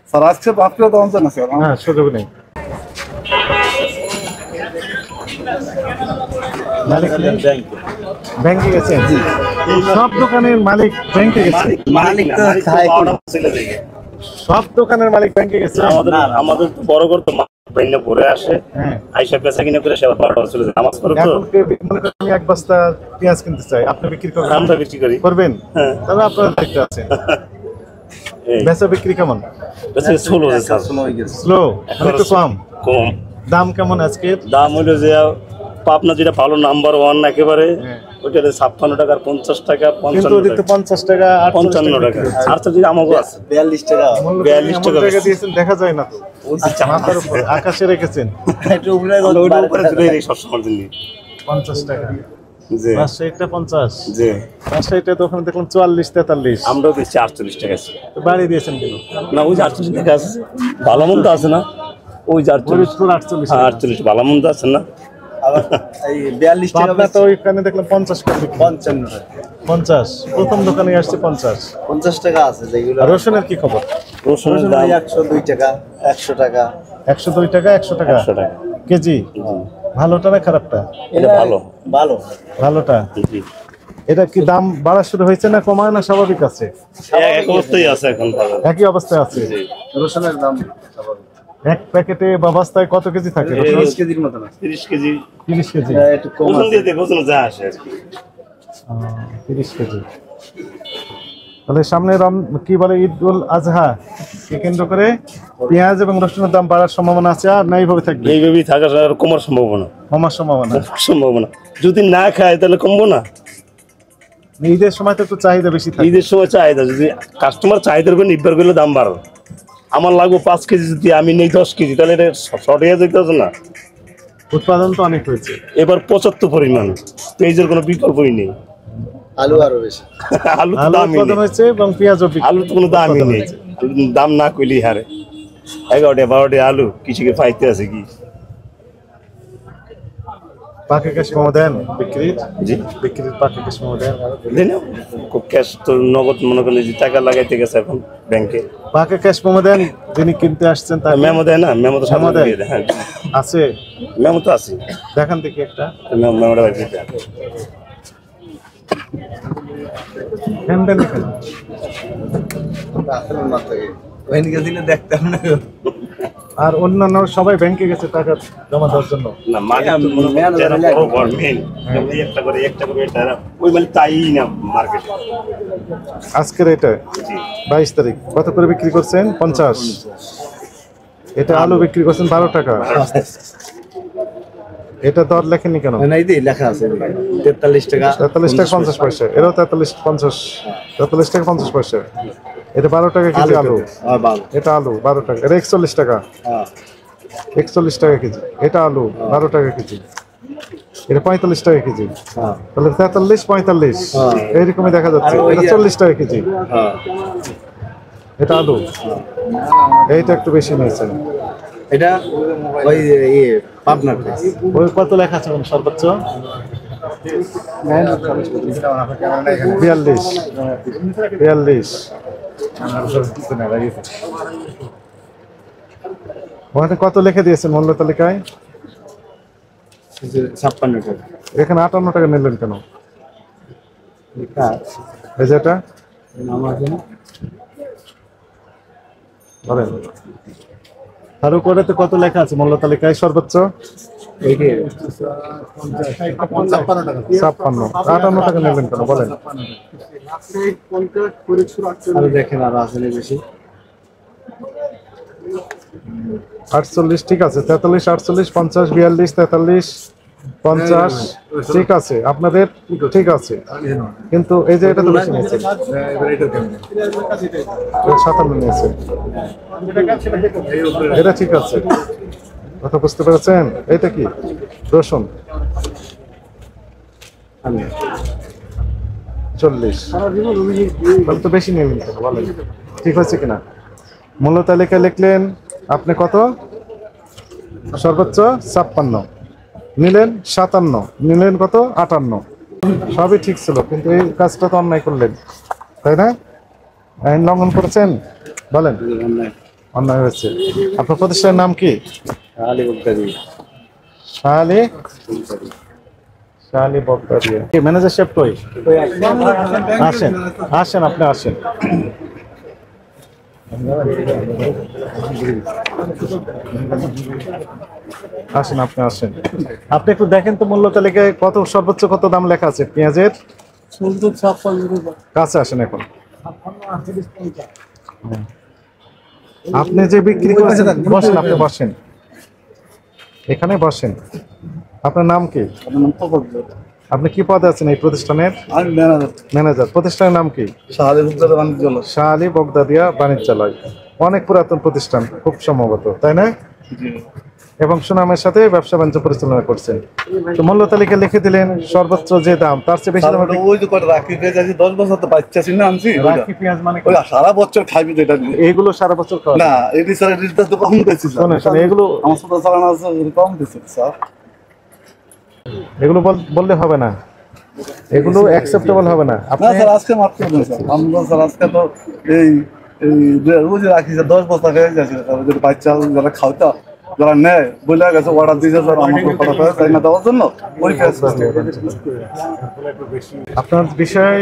Sir আজকে তো আপনিও দেওয়া যায় না স্যার। হ্যাঁ, সুযোগ নেই। মালিক নেই, ব্যাংকে গেছেন? সব দোকানের মালিক ব্যাংকে গেছে। মালিক তো সব দোকানের মালিক ব্যাংকে গেছে। আমাদের তো বড় ঘর তো বাইনা পরে আসে, আইসা বেচা কিনা করে সে আবার 12টা চলে যায় নামাজ পড়ে। তো মনে করেন আমি এক বস্তা পেঁয়াজ কিনতে চাই, আপনি বিক্রি করবেন? আমরা বিক্রি করি। করবেন? তবে আপনার দেখতে আছে বেচা বিক্রি কেমন? বেচা স্লো হয়ে গেছে, স্লো, একটু কম। কম। দাম কেমন আজকে? দাম হলো যে পাবনা যেটা ভালো নাম্বার 1 একেবারে, ওইটা 56 টাকা, 50 টাকা, 50 টাকা, 55 টাকা। আর তো যদি আমাগো আছে 42 টাকা। 42 টাকা দিয়েছেন, দেখা যায় না তো। মাথার উপর আকাশে রেখেছেন। এটা উপরে ওইটা উপরে তুলে রেখে সব সময় দিন 50 টাকা। জি। রাজশাহীটা 50। জি। রাজশাহীটা তো ওখানে দেখলাম 44 43। আমরাও বেশি 48 টাকা আছে। তো বাড়ি দিয়েছেন কেন? না, ওই 48 টাকা আছে, ভালো মন্দ আছে না, ওই 48 48 ভালো মন্দ আছে না। আবার এই 42 টাকা তো ওইখানে দেখলাম 50 টাকা, 55 টাকা। 50 প্রথম দোকানে আসছে 50। 50 টাকা আছে যেগুলো। রসুনের কি খবর? রসুনের দাম 102 টাকা, 100 টাকা। 102 টাকা, 100 টাকা 100 টাকা কেজি। ভালোটা না খারাপটা? এটা ভালো। ভালো। ভালোটা। জি। এটা কি দাম বাড়া শুরু হয়েছে না কমায় না স্বাভাবিক আছে? এক অবস্থায় আছে এখন বাজারে। একই অবস্থায় আছে। রসুনের দাম স্বাভাবিক। এক প্যাকেটে বা বস্তায় কত কেজি থাকে? 30 কেজির মতো না। 30 কেজি। 30 কেজি। একটু কম ওজন আছে। দিয়ে দেখো ওজন যা আসে আর কি। 30 কেজি। তাহলে সামনে কি বলে ঈদুল আজহা কে কেন্দ্র করে পেঁয়াজ এবং রসুনের দাম বাড়ার সম্ভাবনা আছে, আর না এইভাবে থাকবে? এইভাবেই থাকার আর কমার সম্ভাবনা। কমার সম্ভাবনা? সম্ভাবনা। যদি না খায় তাহলে কমবো না। ঈদের সময় তো একটু চাহিদা বেশি থাকে। ঈদের সময় চাহিদা, যদি কাস্টমার চাহিদার উপর নির্ভর করলে দাম বাড়ে। আমার লাগবে 5 কেজি, যদি আমি নেই 10 কেজি, তাহলে এটা শর্ট হয়ে যেতে হবে না। উৎপাদন তো অনেক হয়েছে এবার 75 পরিমাণ, পেঁয়াজের কোনো বিকল্পই নেই। আলু আরো বেশি। আলু তো আলু দামই উৎপাদন নেই। হয়েছে এবং পেঁয়াজও আলু তো কোনো দামই নেই। আলুর দাম না কইলেই হারে। 11টা 12টা আলু কৃষকের পাইতে আছে কি? পাকে ক্যাশ মেমো দেন বিক্রির? জি। বিক্রির পাকে ক্যাশ মেমো দেন? দেন ক্যাশ তো নগদ মনে করেন যে টাকা লাগাইতে গেছে এখন ব্যাংকে। পাকে ক্যাশ মেমো দেন যিনি কিনতে আসছেন তার? মেমো দেয় না, মেমো তো সামনে মেমো দেয়? দিয়ে দেয়। হ্যাঁ আছে, মেমো তো আছে। দেখান দেখি একটা। মেমোটা বাইরে দিতে ফ্যান দেন এখানে। আসলে না থাকে। ওইদিকে দিলে দেখতাম না। আর অন্যান্য সবাই ব্যাংকে গেছে টাকা জমা দেওয়ার জন্য। না, মালিক তো মনে করেন যারা বড় গভর্নমেন্ট একটা করে এটা ওই মানে তাই না মার্কেটে। আজকের এটা 22 তারিখ কত করে বিক্রি করছেন? 50। এটা আলু বিক্রি করছেন 12 টাকা। এটা দর লেখেননি কেন? না, এই যে লেখা আছে 43 টাকা। 43 টাকা 50 পয়সা। এটাও 43 50 43 টাকা 50 পয়সা। এটা 12 টাকা কেজি আলু। এটা আলু 12 টাকা। এটা 41 টাকা। 41 টাকা কেজি। এটা আলু 12 টাকা কেজি। এটা 45 টাকা কেজি। তাহলে 43 45 এইরকমই দেখা যাচ্ছে। এটা 40 টাকা কেজি। এটা আলু। এইটা একটু বেশি নিয়েছেন। এটা ওই পাবনার প্রাইস। ওই কত লেখা আছে সর্বোচ্চ? 42 42। ওখানে কত লিখে দিয়েছেন মূল্য তালিকায়? 56 টাকা। এখানে 58 টাকা নিলেন কেন? এই যে এটা বলেন। আর উপরে তো কত লেখা আছে মূল্য তালিকায় সর্বোচ্চ? 56। 58 টাকা নিলেন কেন বলেন? দেখেন আরো আসলে বেশি। 48 ঠিক আছে। 43 48 50 42 43 50 ঠিক আছে, আপনাদের ঠিক আছে, কিন্তু এই যে এটা তো বেশি নিয়েছে। 57 নিয়েছে। এটা ঠিক আছে, কথা বুঝতে পেরেছেন? এটা কি রসুন 40, তাহলে তো বেশি নিয়ে নিতে বলেন, ঠিক হয়েছে কিনা? মূল্য তালিকায় লিখলেন আপনি কত? সর্বোচ্চ 56 নিলেন, 57 নিলেন, কত? 58। সবই ঠিক ছিল, কিন্তু এই কাজটা তো অন্যায় করলেন, তাই না? আইন লঙ্ঘন করেছেন বলেন। অন্যায় হয়েছে। আপনার প্রতিষ্ঠানের নাম কি? আলী বক্তারি। শাহালি বক্তারিয়া। কি ম্যানেজার সাহেব কই? আসেন আসেন, আপনি আসেন। আসেন, আপনি আসেন। আপনি একটু দেখেন তো মূল্য তালিকায় কত, সর্বোচ্চ কত দাম লেখা আছে পেঁয়াজের? কাছে আসেন এখন। আপনি যে বিক্রি করছেন, বসেন, আপনি বসেন, এখানে বসেন। আপনার নাম কি? আপনি কি পদে আছেন এই প্রতিষ্ঠানের? আমি ম্যানেজার। ম্যানেজার। প্রতিষ্ঠানের নাম কি? শাহালি বক্তারি বাণিজ্যালয়। শাহালি বগদাদিয়া বাণিজ্যালয়। অনেক পুরাতন প্রতিষ্ঠান খুব সম্ভবত, তাই না? এবং সুনামের সাথে ব্যবসা বাণিজ্য পরিচালনা করছেন। তো মূল্য তালিকা লিখে দিলেন, সর্বোচ্চ যে দাম তার চেয়ে বেশি দাম। ওই যে কত রাখি পেঁয়াজ আছে 10 বছর তো বাচ্চা ছিল আনছি। রাখি পেঁয়াজ মানে কি? ওই সারা বছর খাইবি তো এটা দিয়ে। এইগুলো সারা বছর খাওয়া যায়? না এটি স্যার এটি তো কম দিয়েছি স্যার। শোনেন, শোনেন, এগুলো আমার সাথে চালানো আছে কম দিয়েছি স্যার। এগুলো বললে হবে না, এগুলো অ্যাকসেপ্টেবল হবে না। না আপনি স্যার আজকে মাফ করে দেন স্যার। আমরা স্যার আজকে তো এই রোজ রাখি স্যার 10 বছর হয়ে যাচ্ছে স্যার। ওদের বাচ্চা যারা খাওয়া যারা নেয় বলে গেছে অর্ডার দিয়েছে স্যার আমাকে কথা কয়ে তাই না দেওয়ার জন্য ওই পেঁয়াজ। আপনার বিষয়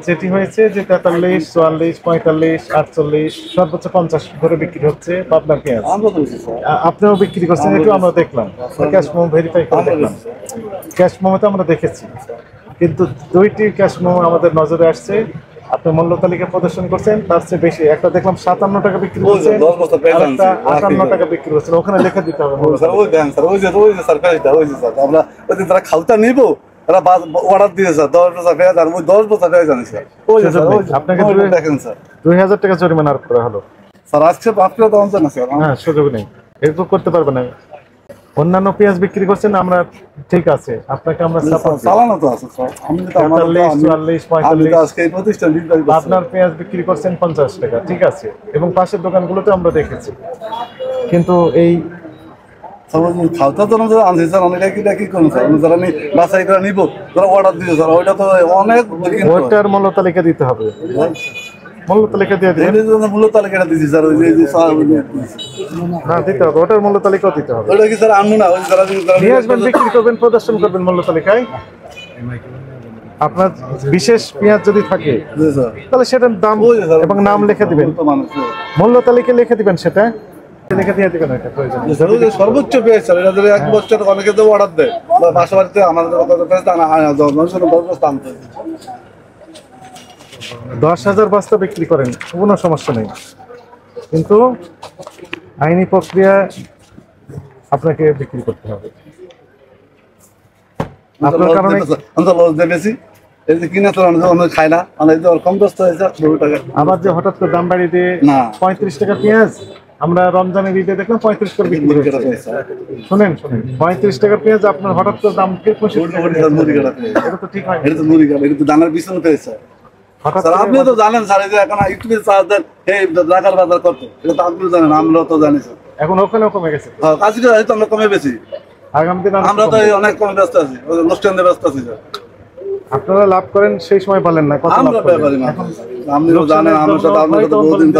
যেটি হয়েছে যে 43, 44, 45, 48, সর্বোচ্চ 50 করে বিক্রি হচ্ছে পাবনার পেঁয়াজ। আমরা তো বলছি স্যার। আপনিও বিক্রি করছেন, এটাও আমরা দেখলাম, ক্যাশ মোমো ভেরিফাই করে দেখলাম। ক্যাশ মোমো তো আমরা দেখেছি, কিন্তু দুইটি ক্যাশ মোমো আমাদের নজরে আসছে। আপনি মূল্য তালিকা প্রদর্শন করছেন, তার চেয়ে বেশি। একটা দেখলাম 57 টাকা বিক্রি করছেন, 10 বছর পেঁয়াজ আনছি। আরেকটা 58 টাকা বিক্রি করছেন। ওখানে লেখা দিতে হবে মূল্য স্যার ওই দেন স্যার ওই যে স্যার পেঁয়াজটা ওই যে স্যার আমরা ওই যে যারা খাওয়া নিব তারা অর্ডার দিয়ে স্যার 10 বছর পেঁয়াজ আর ওই 10 বছর পেঁয়াজ আনি স্যার। ওই যে স্যার আপনাকে দেখেন স্যার 2000 টাকা জরিমানা আরোপ করা হলো। স্যার আজকে আপনি তো অঞ্চল না স্যার। হ্যাঁ, সুযোগ নেই, এরকম করতে পারবে না। অন্যান্য পেঁয়াজ বিক্রি করছেন, আমরা ঠিক আছে, আপনাকে আমরা সাপোর্ট দিই। চালানো তো আছে স্যার। আমি তো আমার 43, 44, আমি 45 তো আজকে এই প্রতিষ্ঠান দিতে আপনার পেঁয়াজ বিক্রি করছেন 50 টাকা, ঠিক আছে, এবং পাশের দোকানগুলোতে আমরা দেখেছি। কিন্তু এই খাওয়া তো আমরা আনছি স্যার। অনেকে কি করুন স্যার যারা আমি বাছাই করে নিব যারা অর্ডার দিয়েছে স্যার ওইটা তো অনেক ওটার মূল্য তালিকা দিতে হবে, মূল্য তালিকা দিয়ে দিন। মূল্য তালিকাটা দিয়েছি স্যার। ওই যে হ্যাঁ, দিতে হবে, ওটার মূল্য তালিকাও দিতে হবে। ওইটা কি স্যার আনবো না ওই যারা নিয়ে আসবেন, বিক্রি করবেন, প্রদর্শন করবেন মূল্য তালিকায়। আপনার বিশেষ পেঁয়াজ যদি থাকে তাহলে সেটার দাম এবং নাম লিখে দিবেন, মূল্য তালিকা লিখে দিবেন, সেটা লিখে দিয়ে দিবেন। এটা প্রয়োজন সর্বোচ্চ পেঁয়াজ স্যার। এটা যদি 1 বছর অনেকে তো অর্ডার দেয় বা বাসা বাড়িতে আমাদের 10,000 বস্তা বিক্রি করেন, কোনো সমস্যা নেই, কিন্তু আইনি প্রক্রিয়া আপনাকে বিক্রি করতে হবে। আপনার কারণে আমরা লস দিয়ে বেশি এই যে কিনা তো আমরা খাই না, আমরা এই যে কম দস্ত হয়েছে 2 টাকা। আবার যে হঠাৎ করে দাম বাড়িয়ে দিয়ে না 35 টাকা পেঁয়াজ, আমরা রমজানের ঈদে দেখলাম 35 করে বিক্রি হয়েছে। শুনেন 35 টাকার পেঁয়াজ আপনার হঠাৎ করে দাম এটা তো ঠিক হয় না। এটা তো মুড়ি কাটা, এটা তো দানার পিছনে পেয়েছে হঠাৎ স্যার। করে আপনিও তো জানেন স্যার এই যে এখন ইউটিউবে চার্জ দেন এই ঢাকার বাজার কত, এটা তো আপনিও জানেন, আমরাও তো জানি স্যার। এখন ওখানেও কমে গেছে, আজকে হয়তো আমরা কমে বেশি, আগামী দিন আমরা তো অনেক কমে ব্যস্ত আছি, অনুষ্ঠান দিয়ে ব্যস্ত আছি স্যার। আপনারা লাভ করেন সেই সময় বলেন না, কত লাভ আমরা করেন। ব্যাপারই না, আপনিও জানেন আমার সাথে আপনার সাথে বহুদিন